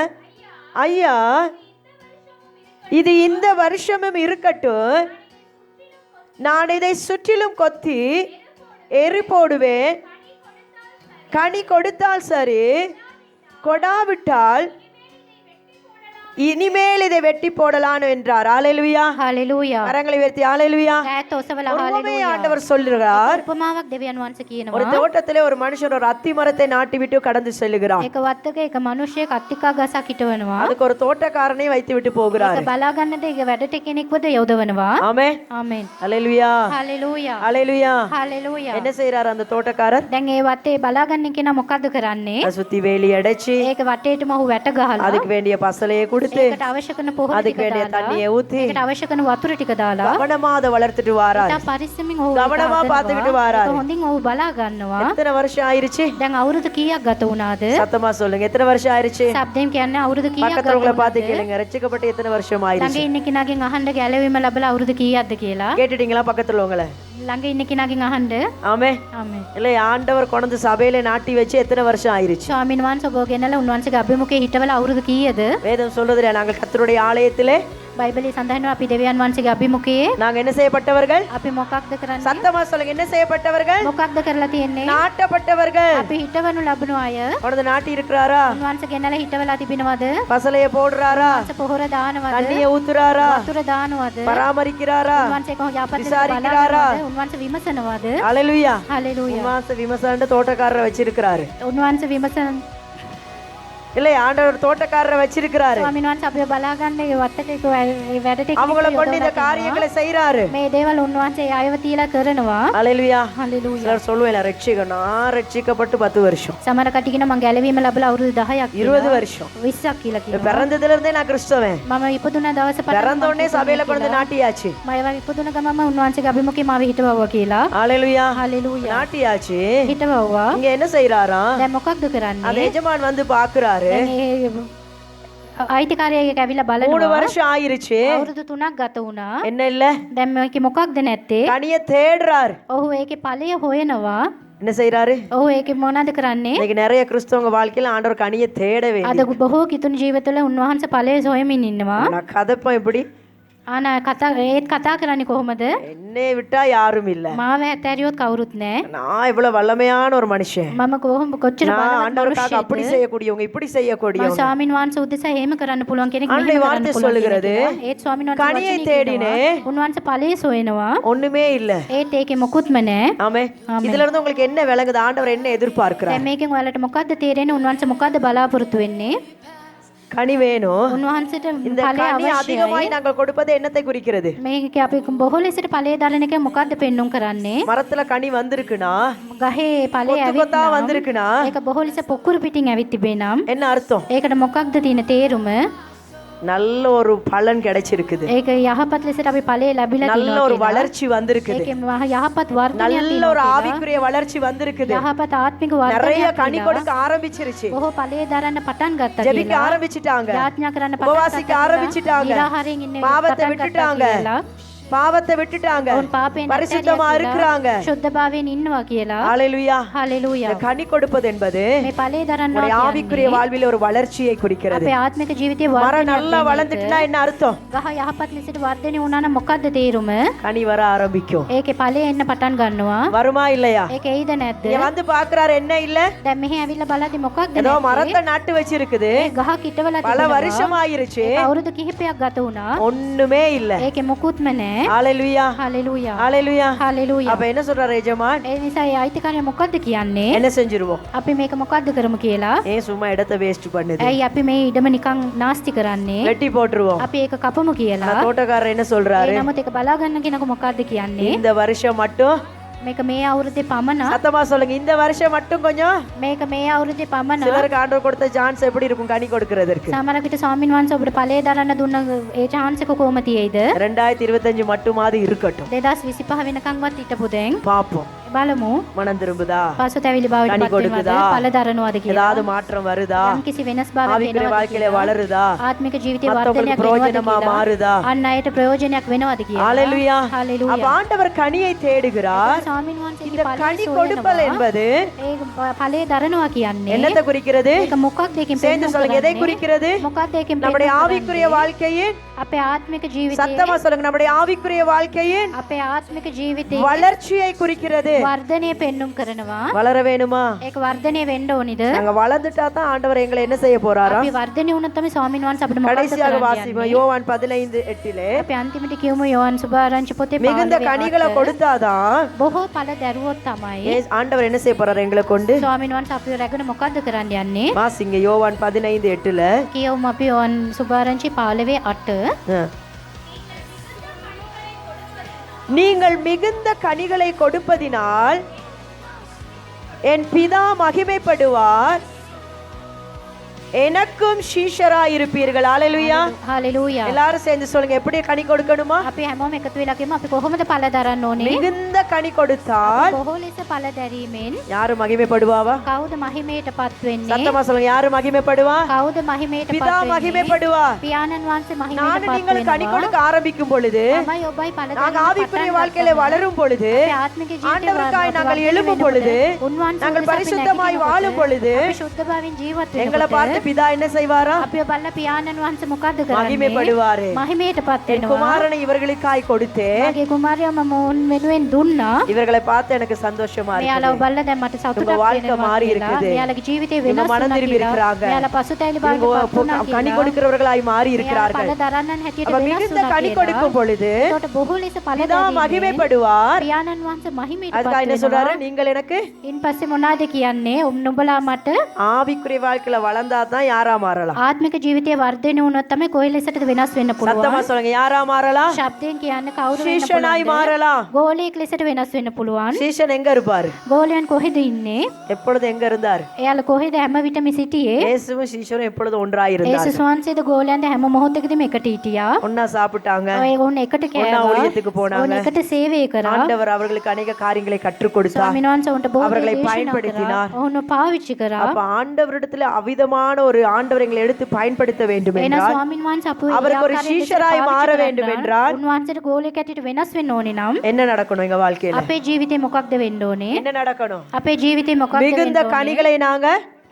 ஐயா, இது இந்த வருஷமும் இருக்கட்டும், நான் இதை சுற்றிலும் கொத்தி எரி போடுவேன். கனி கொடுத்தால் சரி, கொடாவிட்டால் இனிமேல் இதை வெட்டி போடலாம் என்றார். ஹalleluya. හලෙලූයා. கரங்களை உயர்த்தி ஹalleluya. ඈත ඔසවලා ஒரு உவமையை හලෙලූයා. ஆண்டவர் சொல்லுகிறார். උපමාවක් දෙවියන් වහන්සේ ஒரு කියනවා. தோட்டத்திலே ஒரு மனுஷன் ஒரு அத்தி மரத்தை நாட்டி விட்டு கடந்து செல்லுகிறார். එක වත්තක එක මිනිහෙක් අත්තිකා ගසක් හිටවනවා. அதுக்கு ஒரு தோட்டக்காரனை வைத்து விட்டு போகிறார். ඒක බලා ගන්නද ඒක වැඩට කෙනෙක්වද යොදවනවා. ஆமென். ආමෙන්. ஹalleluya. හලෙලූයා. ஹalleluya. හලෙලූයා. என்ன செய்றார் அந்த தோட்டக்காரர்? දැන් ඒ වත්තේ බලා ගන්න කෙනා මොකද්ද කරන්නේ? அதை சுத்தி வேலி அடைச்சு ඒක වටේටම ඔහු වැට ගහලා அதுக்கு வேண்டிய பசலையை கொடுத்து ඒකට අවශ්‍ය කරන පොහොර அதுக்கு ටික வேண்டிய දාලා தண்ணியை ஊத்தி ඒකට අවශ්‍ය කරන වතුර ටික දාලා கவனமா அதை வளர்த்துட்டு வாரார். තා පරිස්සමින් ඔහු கவனமா பார்த்துக்கிட்டு வாரார். ඒක හොඳින් ඔහු බලා ගන්නවා. எத்தனை வருஷம் ஆயிருச்சு? දැන් අවුරුදු කීයක් ගත වුණාද? சத்தமா சொல்லுங்க. எத்தனை வருஷம் ஆயிருச்சு? සබ්දෙන් කියන්නේ අවුරුදු කීයක් பக்கத்துல ගත உங்களை பார்த்து වුණාද? கேளுங்க. ரட்சிக்கப்பட்டு எத்தனை வருஷம் ළඟ ஆயிருச்சு? ඉන්න කෙනාගෙන් අහන්න ගැලවීම ලැබලා අවුරුදු කීයක්ද කියලා. கேட்டுட்டீங்களா பக்கத்துல உங்களை? ළඟ ඉන්න කෙනාගෙන් අහන්න. ஆமே. ආමෙන්. இல்லை, ஆண்டவர் கொண்டு சபையில நாட்டி வச்சு எத்தனை வருஷம் ஆயிருச்சு? ස්වාමීන් වහන්සේ ඔබ ගෙනලා උන්වහන්සේගේ අභිමුඛයේ හිටවලා අවුරුදු කීයද? வேதம் சொல்லுது, நாங்கள் கர்த்தருடைய ஆலயத்திலே බයිබලයේ සඳහන් වෙනවා අපි දෙවියන් වහන්සේගේ අභිමුඛයේ நாங்க என்ன செய்யப்பட்டவர்கள்? අපි මොකක්ද කරන්නේ? சத்தமா சொல்லுங்க. என்ன செய்யப்பட்டவர்கள்? මොකක්ද කරලා තියෙන්නේ? நாட்டப்பட்டவர்கள். අපි හිටවනු ලබන අය. கொண்டு நாட்டி இருக்கிறாரா? උන්වහන්සේ ගෙනලා හිටවලා තිබෙනවද? பசலைய போடுறாரா? උන්වහන්සේ පොහොර දානවද? தண்ணியை ஊத்துறாரா? වතුර දානවද? பராமரிக்கிறாரா? උන්වහන්සේ කොහොම යහපත් விசாரிக்கிறாரா? බලනවද? උන්වහන්සේ විමසනවද? ஹalleluya. හලෙලූයා. உன்வாச விமசாண்ட தோட்டக்காரரை வச்சிருக்கிறாரு. උන්වහන්සේ විමසන இல்லை, ஆண்டவர் தோட்டக்காரரை வச்சிருக்கிறாரு. ස්වාමීන් වහන්සේ අපිව බලා ගන්න ඒ වත්තට ඒ වැඩට அவங்கள கொண்டு இந்த காரியங்களை செய்யறாரு. මේ දේවල් උන්වහන්සේ අයව තියලා කරනවා. ஹalleluya. හලෙලූයා. சிலர் சொல்லுவேன், ரட்சிக்கணும். நான் ரட்சிக்கப்பட்டு 10 வருஷம், සමහර කටි කියන මං ගැලවීම ලැබලා අවුරුදු 10ක් 20 வருஷம். 20ක් කියලා කියනවා. பிறந்ததுல இருந்தே நான் கிறிஸ்தவன். මම ඉපදුන දවසේ පටන් பிறந்த உடனே சபையில கொண்டு நாட்டியாச்சு. මම ඉපදුන ගමම උන්වහන්සේගේ අභිමුඛේ මාව හිටවවුවා කියලා. ஹalleluya. හලෙලූයා. நாட்டியாச்சு. හිටවවුවා. இங்க என்ன செய்யறாரா? දැන් මොකක්ද කරන්නේ? அந்த எஜமான் வந்து பாக்குறாரு. දැන් ඒ අයිතිකාරයෙක් ඇවිල්ලා 3 බලනවා. வருஷம் ஆயிருச்சு, අවුරුදු 3ක් ගත වුණා. என்ன இல்ல? දැන් මේකේ මොකක්ද නැත්තේ? கனிய தேடுறாரு. ඔහු ඒකේ ඵලය හොයනවා. என்ன செய்யறாரு? ඔහු ඒකේ මොනවද කරන්නේ? இன்னைக்கு நிறைய கிறிஸ்தவங்க வாழ்க்கையில ஆண்டவர் கனிய தேட අද வேண்டியது. බොහෝ කිතුණු ජීවිතවල උන්වහන්සේ ඵලය හොයමින් ඉන්නවා. நான் கதப்பேன் எப்படி? ආන ඒත් කතා කරන්නේ කොහොමද? என்னை விட்டா யாரும் இல்ல. මාව ඇතෑරියොත් කවුරුත් නැහැ. நான் இவ்வளவு வல்லமையான ஒரு மனுஷன். මම කොහොම කොච්චර நான் බලවත් ஆண்டவருக்காக அப்படி මනුෂ්‍යයෙක්ද? செய்யக்கூடியவங்க, இப்படி මම செய்யக்கூடியவங்க. ස්වාමීන් වහන්සේ උදෙසා එහෙම කරන්න පුළුවන් කෙනෙක් ஆண்டவருடைய මෙහෙම வார்த்தை කරන්න පුළුවන් சொல்லுகிறது, කෙනෙක්. ඒත් ස්වාමීන් වහන්සේ கனியை වචනේ தேடினே. කියනවා, උන්වහන්සේ ඵලයේ සොයනවා. ஒண்ணுமே இல்ல. ඒත් ඒකේ මොකුත්ම නැහැ. ஆமே. இதுல இருந்து உங்களுக்கு என்ன விளங்குது? ஆண்டவர் என்ன எதிர்பார்க்கிறார்? දැන් මේකෙන් ඔයාලට මොකද්ද තේරෙන්නේ? උන්වහන්සේ මොකද්ද බලාපොරොත්තු වෙන්නේ? கனி வேணும். උන්වහන්සේට இந்த ඵලය கனி அதிகமாய் අවශ්‍යයි. நாங்கள் கொடுப்பது என்னத்தை குறிக்கிறது? මේක අපි බොහෝ ලෙසට ඵලය දරන එක මොකද්ද පෙන්눔 කරන්නේ? மரத்துல கனி வந்திருக்குன்னா, ගහේ ඵලය கொத்து கொத்தா ඇවිත් வந்திருக்குன்னா ඒක බොහෝ ලෙස පොකුරු පිටින් ඇවිත් තිබේ නම් என்ன அர்த்தம்? ඒකට මොකක්ද තියෙන තේරුම? நல்ல ஒரு பலன் கிடைச்சிருக்குது. ඒක යහපත් ලෙසට අපි ඵලය ලැබිලා நல்ல තියෙනවා ஒரு කියලා. வளர்ச்சி வந்திருக்குது. ඒකේ යහපත් වර්ධනයක් நல்ல ஒரு තියෙනවා. ஆவிக்குரிய வளர்ச்சி வந்திருக்குது. යහපත් ආත්මික நிறைய වර්ධනයක් கனி තියෙනවා. கொடுக்க ஆரம்பிச்சிருச்சு. බොහෝ ඵලය දරන්න පටන් ගත්තා ஜெபிக்க කියලා. ஆரம்பிச்சிட்டாங்க. යාඥා කරන්න පටන් உபவாசிக்க ගත්තා. ஆரம்பிச்சிட்டாங்க. නිරාහාරයෙන් ඉන්න பாவத்தை පටන් ගත්තා விட்டுட்டாங்க. කියලා. பாவத்தை விட்டுட்டாங்க ඔවුන් පාපයෙන් பரிசுத்தமா இருக்கிறாங்க ශුද්ධභාවයෙන් ඉන්නවා කියලා. ஹalleluya හලෙලූයා. கனி கொடுப்பது என்பது මේ ඵලය දරනවා நம்முடைய ஆவிக்குரிய வாழ்வில் ஒரு வளர்ச்சியை குறிக்கிறது අපේ ආත්මික ජීවිතයේ மரம் වර්ධනයක් நல்லா වෙන එක. வளர்ந்துட்டுனா என்ன அர்த்தம் ගහ යහපත් ලෙසට වර්ධනය වුණා නම් මොකද්ද තේරුම? கனி வர ஆரம்பிக்கும் ඒකේ ඵලය එන්න පටන් ගන්නවා. வருமா இல்லையா ඒක එයිද නැද්ද? இங்க வந்து பாக்குறாரு என்ன இல்ல දැන් මෙහි ඇවිල්ලා බලද්දි මොකක්ද ஏதோ නැත්තේ? மரத்தை நட்டு வச்சிருக்குது ඒ ගහ කිටවලා பல තිබුණා. வருஷம் ஆயிருச்சு ඒක අවුරුදු කිහිපයක් ගත වුණා. ஒண்ணுமே இல்ல ඒකේ මොකුත්ම නැහැ. ஹalleluya හලෙලූයා. ஹalleluya හලෙලූයා. அப்ப என்ன சொல்றாரு எஜமான் ඒ නිසා ඒ අයිතිකාරය මොකද්ද කියන්නේ? என்ன செஞ்சிருவோம் අපි මේක මොකද්ද කරමු කියලා. ஏன் சும்மா இடத்தை வேஸ்ட் பண்ணுது ඇයි අපි මේ ඉඩම නිකන් නාස්ති කරන්නේ? வெட்டி போட்டுருவோம் අපි ඒක කපමු කියලා. ஆனா தோட்டக்காரர் என்ன சொல்றாரு ඒ නමුත් ඒක බලා ගන්න කෙනෙකු මොකද්ද කියන්නේ? இந்த வருஷம் மட்டும் මේක මේ අවුරුද්දේ පමණ சத்தமா சொல்லுங்க இந்த வருஷம் மட்டும் கொஞ்சம் මේක මේ අවුරුද්දේ පමණ சிலருக்கு ஆண்டவர் கொடுத்த சான்ஸ் எப்படி இருக்கும் கனி கொடுக்கிறதுக்கு සමහර විට ස්වාමින් වහන්සේ ඔබට ඵලය දරන්න දුන්න ඒ chance එක කොහොම තියෙයිද? 2025 மட்டுமாவது இருக்கட்டும் 2025 වෙනකන්වත් හිටපු දැන් பாப்போம் බලමු மனம் திரும்புதா පසුතැවිලි බවට கனி පත් වෙනවද கொடுக்குதா? ඵල දරනවද කියලා. ஏதாவது மாற்றம் வருதா යම්කිසි වෙනස් භාවයක් ஆவிக்குரிய එනවද வாழ்க்கையில කියලා. வளருதா ආත්මික ජීවිතේ மத்தவங்களுக்கு වර්ධනයක් වෙනවද பிரயோஜனமா කියලා. மாறுதா අන් අයට ප්‍රයෝජනයක් වෙනවද කියලා. ஹalleluya அப்ப හලෙලූයා. ஆண்டவர் கனியை தேடுகிறார் ස්වාමින් වහන්සේගේ இந்த ඵලය கனி සොයනවා. கொடுப்பல் என்பது ඒ ඵලය දරනවා කියන්නේ என்னத்தை குறிக்கிறது ඒක මොකක්ද ඒකෙන් சேர்ந்து පෙන්වන්න சொல்லுங்க எதை කරන්නේ? குறிக்கிறது මොකක්ද ඒකෙන් நம்முடைய පෙන්වන්න ஆவிக்குரிய කරන්නේ? வாழ்க்கையின் අපේ ආත්මික ජීවිතයේ சத்தமா சொல்லுங்க நம்முடைய ஆவிக்குரிய வாழ்க்கையின் අපේ ආත්මික ජීවිතයේ வளர்ச்சியை குறிக்கிறது වර්ධනය පෙන්눔 කරනවා. வளர வேணுமா ඒක වර්ධනය වෙන්න ඕනිද? நாங்க வளர்ந்துட்டா தான் ஆண்டவர் எங்களை என்ன செய்ய போறாரா අපි වර්ධනය වුණොත් තමයි ස්වාමීන් වහන්සේ අපිට මොකක්ද கடைசியாக කරන්න வாசிப்போம் යන්නේ? யோவான் 15:8 අපි අන්තිමට කියමු යෝහන් සුභාරංචි පොතේ மிகுந்த 15 கனிகளை கொடுத்தாதான் බොහෝ ඵල දැරුවොත් තමයි ஆண்டவர் என்ன செய்ய போறாரு எங்களை கொண்டு ස්වාමීන් වහන්සේ අපිව රැගෙන මොකද්ද කරන්න යන්නේ? வாசிங்க யோவான் 15:8 කියවමු අපි යෝහන් සුභාරංචි 15:8 நீங்கள் மிகுந்த கனிகளை கொடுப்பதினால் என் பிதா மகிமைப்படுவார் எனக்கும் சீஷராய் இருப்பீர்கள் ஹalleluya හලෙලූයා. எல்லாரும் சேர்ந்து சொல்லுங்க எப்படி கனி கொடுக்கணுமா අපි හැමෝම එකතු වෙලා කියමු අපි කොහොමද ඵල දරන්න ඕනේ? மிகுந்த கனி கொடுத்தால் බොහෝ ලෙස ඵල දැරීමෙන් யாரு மகிமைப்படுவாவா කවුද මහිමයටපත් වෙන්නේ? சத்தமா சொல்லுங்க யாரு மகிமைப்படுவா කවුද මහිමයටපත් பிதா වෙන්නේ? மகிமைப்படுவா පියාණන් වහන්සේ நானும் මහිමයටපත් நீங்கள் கனி වෙනවා. கொடுக்க ஆரம்பிக்கும் பொழுது තමයි ඔබයි ඵල நாங்க දරන්න ஆவிக்குரிய පටන් வாழ்க்கையில ගත්තම வளரும் பொழுது අපේ ආත්මික ජීවිතේ ஆண்டவருக்காய் நாங்கள் எழும்பும் பொழுது நாங்கள் பரிசுத்தமாய் வாழும் பொழுது අපි ශුද්ධභාවයෙන් ජීවත් எங்களை වෙනකොට பார்த்து பிதா என்ன செய்வாரா අපිව බලලා පියාණන් වහන්සේ මොකද්ද කරන්නේ? மகிமைப்படுவாரு මහිමයටපත් என் වෙනවා. குமாரனை இவர்களுக்காய் கொடுத்தேன் මගේ කුමාරයා මම උන් වෙනුවෙන් දුන්නා. இவர்களை பார்த்து எனக்கு சந்தோஷமா මෙයාලා இருக்கு බලලා දැන් මට உங்க සතුටක් வாழ்க்கை වෙනවා மாறி කියලා. இருக்குது. මෙයාලගේ ජීවිතේ இவங்க වෙනස් மனம் වුණා திரும்பி කියලා. இருக்கிறாங்க. මෙයාලා පසුතැවිලි இவங்க බවට පත් වුණා கனி කියලා. கொடுக்கிறவர்களாய் மாறி මෙයාලා இருக்கிறார்கள் ඵල දරන්නන් හැටියට அப்ப වෙනස් மிகுந்த වුණා கனி කියලා. கொடுக்கும் பொழுது ඒකට බොහෝ ලෙස ඵල பிதா දැරීමෙන් மகிமைப்படுவார் පියාණන් වහන්සේ මහිමයටපත් அதுக்காக என்ன වෙනවා. சொல்றாரு நீங்கள் எனக்கு ඉන් පස්සේ මොනවාද කියන්නේ? නුඹලා මට ஆவிக்குரிய வாழ்க்கையில வளர்ந்தாதான் யாரா மாறலாம் ආත්මික ජීවිතයේ වර්ධනය වුණොත් තමයි කොයි ලෙසටද වෙනස් වෙන්න පුළුවන්. சத்தமா சொல்லுங்க யாரா மாறலாம் ශබ්දයෙන් කියන්නේ කවුරු වෙන්න சீஷனாய் පුළුවන්ද? மாறலாம் ගෝලයෙක් ලෙසට වෙනස් වෙන්න පුළුවන්. சீஷன் எங்க இருப்பாரு ගෝලයන් කොහෙද ඉන්නේ? எப்பொழுது எங்க இருந்தார் එයාලා කොහෙද හැම විටම සිටියේ? இயேசுவும் சீஷரும் எப்பொழுது ஒன்றாய் இருந்தார் ඒසුස් වහන්සේද ගෝලයන්ද හැම මොහොතකදීම එකට හිටියා. ஒன்னா சாப்பிட்டாங்க ඔය ඕන එකට ஒன்னா කෑවා. ஊழியத்துக்கு ඕන போனாங்க එකට சேவை කරා. ஆண்டவர் அவர்களுக்கு அநேக காரியங்களை கற்றுக் கொடுத்தார் ස්වාමීන් වහන්සේ උන්ට බොහෝ அவர்களை දේශනා பயன்படுத்தினார். කරා. ඔවුන් පාවිච්චි කරා. அப்ப ஆண்டவரிடத்துல அவிதமான ஒரு ஆண்டவர் எங்களை எடுத்து பயன்படுத்த வேண்டும் එන என்றால் ස්වාමීන් වහන්සේ අපව அவருக்கு ஒரு சீஷராய் மாற வேண்டும் என்றால் උන්වහන්සේට ගෝලයෙක් හැටියට වෙනස් වෙන්න ඕනේ නම් என்ன நடக்கணும் எங்க வாழ்க்கையில අපේ ජීවිතේ මොකක්ද වෙන්න ඕනේ? என்ன நடக்கணும் අපේ ජීවිතේ මොකක්ද වෙන්න மிகுந்த ඕනේ? கனிகளை நாங்க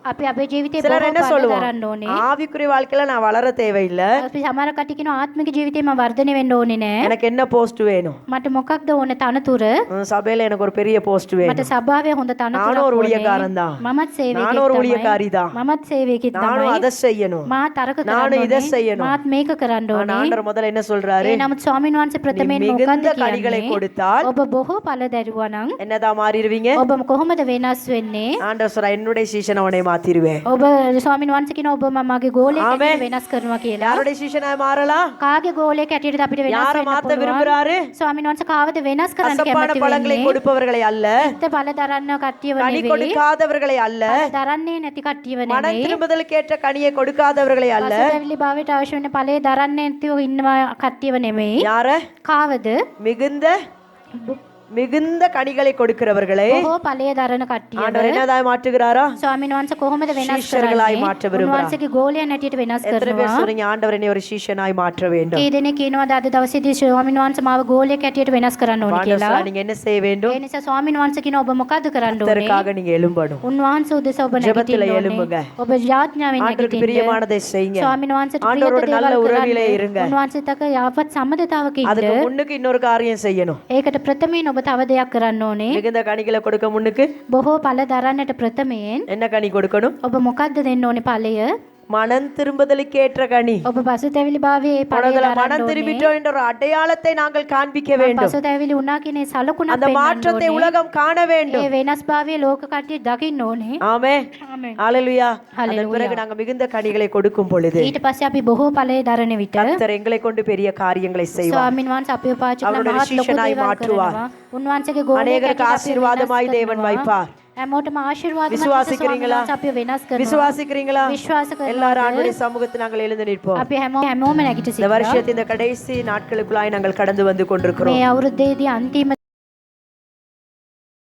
අපි අපේ ජීවිතේ சிலர் බොහෝ என்ன ඵල சொல்லுவோம் දරන්න ඕනේ. ஆவிக்குரிய வாழ்க்கையில நான் வளர தேவையில்லை අපි සමහර කටි කියනවා ආත්මික ජීවිතේ මම වර්ධනය වෙන්න ඕනේ නෑ. எனக்கு என்ன போஸ்ட் வேணும் මට මොකක්ද ඕනේ තනතුර? சபையில எனக்கு ஒரு பெரிய போஸ்ட் මට வேணும் සභාවේ හොඳ நானும் තනතුරක් ஒரு ඕනේ. ஊழியக்காரன் தான் මමත් සේවකයෙක් நானும் ஒரு තමයි. ஊழியக்காரி தான் මමත් සේවකයෙක් நானும் තමයි. அதை செய்யணும் මාත් අරක කරන්න நானும் இதை ඕනේ. செய்யணும் මාත් මේක කරන්න ஆனா ඕනේ. ஆண்டவர் முதல்ல என்ன சொல்றாரு ඒ නමුත් ස්වාමීන් වහන්සේ ප්‍රථමයෙන් මොකක්ද மிகுந்த கனிகளை කියන්නේ? கொடுத்தால் ඔබ බොහෝ ඵල දැරුවා නම් என்னதான் மாறிடுவீங்க ඔබ කොහොමද වෙනස් වෙන්නේ? ஆண்டவர் சொல்றா என்னுடைய சீஷன் அவனை மாத்திருவேன் ඔබ ස්වාමීන් වහන්සේ කියනවා ඔබ මගේ ගෝලයෙක් ආමෙන්. හැටියට වෙනස් කරනවා කියලා. யாருடைய சீஷனாய் மாறலாம் කාගේ ගෝලයෙක් හැටියටද අපිට වෙනස් யாரை වෙන්න மாத்த පුළුවන්? விரும்புறாரு ස්වාමීන් වහන්සේ කාවද වෙනස් කරන්න கசப்பான කැමති பழங்களை වෙන්නේ? கொடுப்பவர்களை அல்ல ඉත ඵල දරන්න කට්ටියව கனி නෙවෙයි. கொடுக்காதவர்களை அல்ல ඵල දරන්නේ නැති කට්ටියව மனம் නෙවෙයි. திரும்புதலுக்கு ஏற்ற கனியை கொடுக்காதவர்களை அல்ல පසුතැවිලි භාවයට අවශ්‍ය වෙන ඵලය දරන්නේ නැතිව ඉන්නවා කට්ටියව නෙවෙයි. யார කාවද? மிகுந்த மிகுந்த கனிகளை கொடுக்கிறவர்களே බොහෝ ඵලය දරන කට්ටිය ஆண்டவர் என்னதாய் மாற்றுகிறாரா? ස්වාමීන් වහන්සේ කොහොමද වෙනස් சீஷர்களாய் කරන්නේ? மாற்ற விரும்புகிறார். උන්වහන්සේගේ ගෝලයන් හැටියට වෙනස් எத்தனை பேர் කරනවා. சொல்றீங்க ஆண்டவர் என்னை ஒரு சீஷனாய் மாற்ற வேண்டும்? කී දෙනෙක් කියනවාද අද දවසේදී ස්වාමීන් වහන්සේ මාව ගෝලයක් හැටියට වෙනස් කරන්න ඕනේ ஆண்டவர் කියලා? சொல்றார், நீங்க என்ன செய்ய வேண்டும்? ඒ නිසා ස්වාමීන් වහන්සේ කියනවා ඔබ මොකද්ද කරන්න ඕනේ? அதற்காக நீங்க எழும்பணும். උන්වහන්සේ උදෙසා ඔබ ஜெபத்துல නැගිටින්න எழும்புங்க. ඕනේ. ඔබ යාඥාවෙන් ஆண்டவருக்கு නැගිටින්න. பிரியமானதை செய்யுங்க. ස්වාමීන් වහන්සේට ஆண்டவரோட ප්‍රිය நல்ல දේවල් உறவிலே කරන්න. இருங்க. උන්වහන්සේත් එක්ක යාපත් සම්බන්ධතාවක அதுக்கு ඉන්න. முன்னுக்கு இன்னொரு காரியம் செய்யணும். ඒකට ප්‍රථමයෙන් ඔබ තව දෙයක් කරන්න ඕනේ. மிகுந்த கனிகளை கொடுக்க முன்னுக்கு බොහෝ ඵල දරන්නට ප්‍රථමයෙන් என்ன கனி கொடுக்கணும்? ඔබ මොකද්ද දෙන්න ඕනේ ඵලය? மனம் திரும்புதலுக்கு ஏற்ற கனி. ඔබ පසුතැවිලි භාවයේ ඵලය உனதுல දරන්න மனம் ඕනේ. திரும்பிட்டோம் என்ற ஒரு அடையாளத்தை நாங்கள் காண்பிக்க வேண்டும். පසුතැවිලි වුණා කියන ඒ සලකුණක් அந்த පෙන්වන්න மாற்றத்தை ඕනේ. உலகம் காண வேண்டும். ඒ වෙනස් භාවයේ ලෝක කට්ටිය දකින්න ඕනේ. ஆமென். ආමෙන්. ஹalleluya. ஹalleluya. அதன் பிறகு நாங்க மிகுந்த கனிகளை கொடுக்கும் பொழுது ඊට පස්සේ අපි බොහෝ ඵලය දරන විට கர்த்தர் எங்களை கொண்டு பெரிய காரியங்களை செய்வார். ස්වාමීන් වහන්සේ අපේ පාවිච්චි කරන அவருடைய මහත් ලොකු ශිෂ්‍යනායි දේවල් மாற்றுவார். කරනවා. උන්වහන්සේගේ ගෝලයක් அநேகருக்கு හැටියට අපි ஆசீர்வாதமாய் වෙනස් தேவன் කරනවා. வைப்பார். හැමෝටම ආශිර්වාදමත් விசுவாசிக்கிறீங்களா? අපි වෙනස් කරනවා. விசுவாசிக்கிறீங்களா? විශ්වාස කරනවා. எல்லாரும் ஆண்டவருடைய சமூகத்தில் நாங்கள் எழுந்து நிற்போம். අපි හැමෝම නැගිට இந்த සිටිනවා. வருஷத்தின் இந்த கடைசி நாட்களுக்குள்ளாய் நாங்கள் கடந்து வந்து கொண்டிருக்கிறோம். මේ අවුරුද්දේදී අන්තිම